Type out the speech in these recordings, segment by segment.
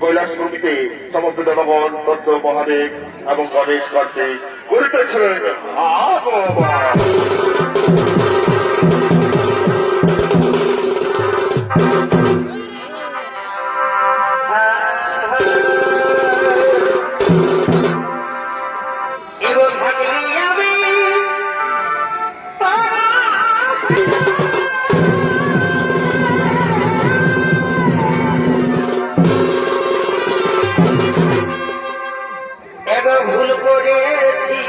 কৈলাস ভূমিতে সমস্ত দেবগণ তথ্য মহাদেব এবং গণেশ কার্তিক করিতেছিলেন আগমন। ভুল করেছি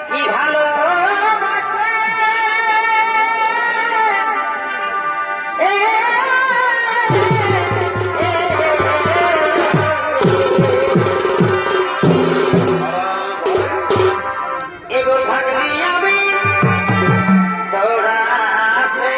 কি ভালো এগো থাকলি আমি তোরা আছে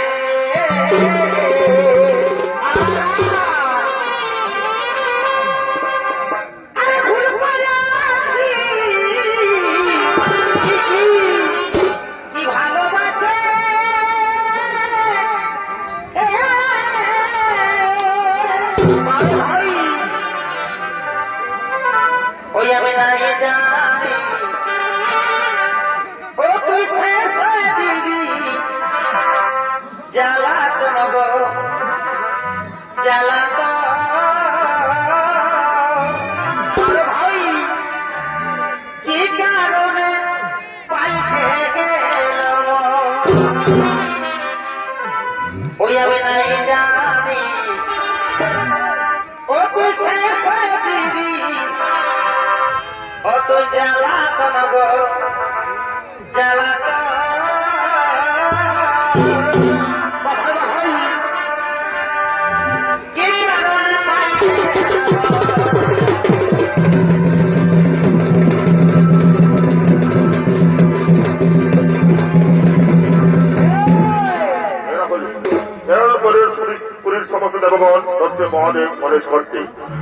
মহাদেব গণেশ করতে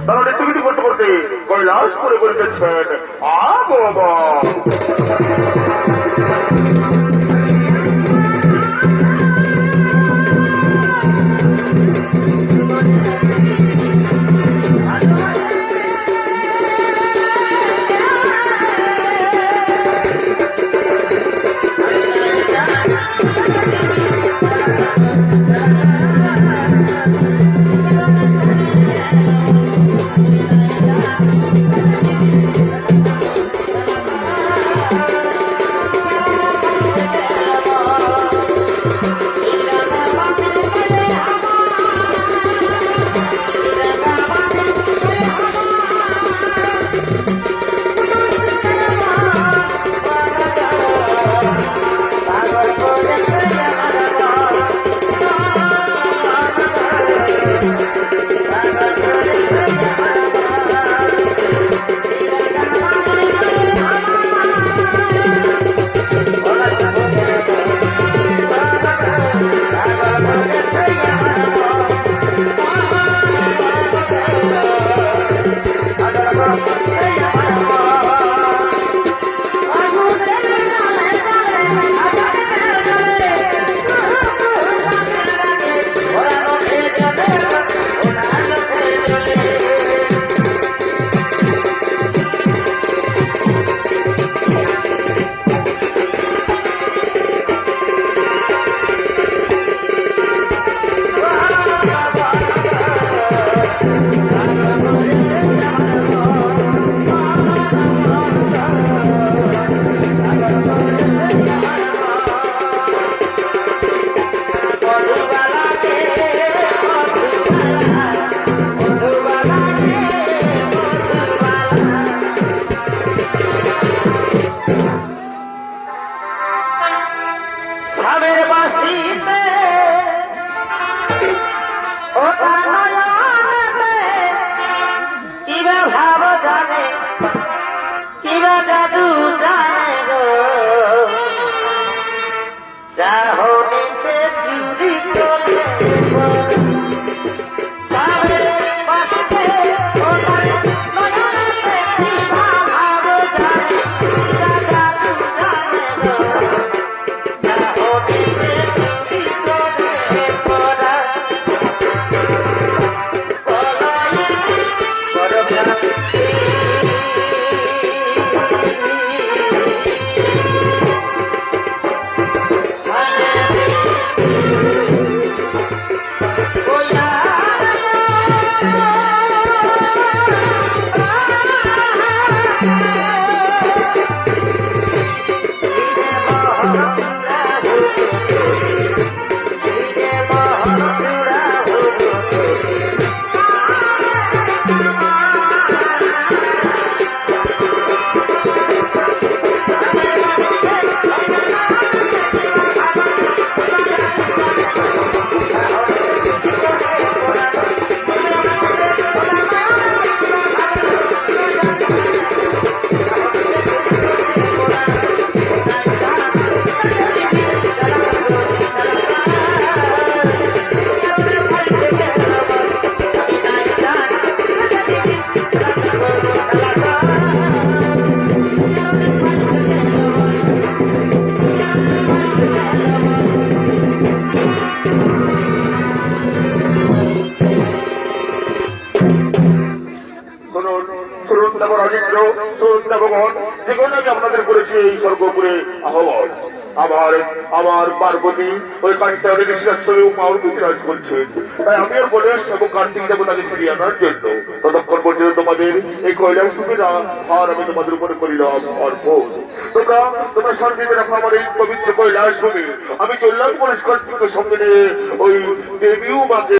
তারা নৃত্যগীতি করতে করতে কৈলাস করে বলতেছেন আগমন। শ্রদ্ধা ভগবান যে কন্যাকে আপনাদের করেছে এই স্বর্গপুরে আহ্বান। আমার পার্বতী ওই কান্তার ঋষিরাশ্রমে পার্বতী বিরাজ করছেন, তাই আমি আর বলে আসবো কার্তিক দেবতাকে ফিরিয়ে আনার জন্য। ততক্ষণ পর্যন্ত তোমাদের এই কৈলাস সুবিধা আর আমি তোমাদের উপরে করিলাম অর্পণ। তোমরা শান্তিতে রাখো আমার এই পবিত্র কৈলাস ভূমি। আমি চললাম পরিষ্কার সঙ্গে নিয়ে ওই দেবীও মাকে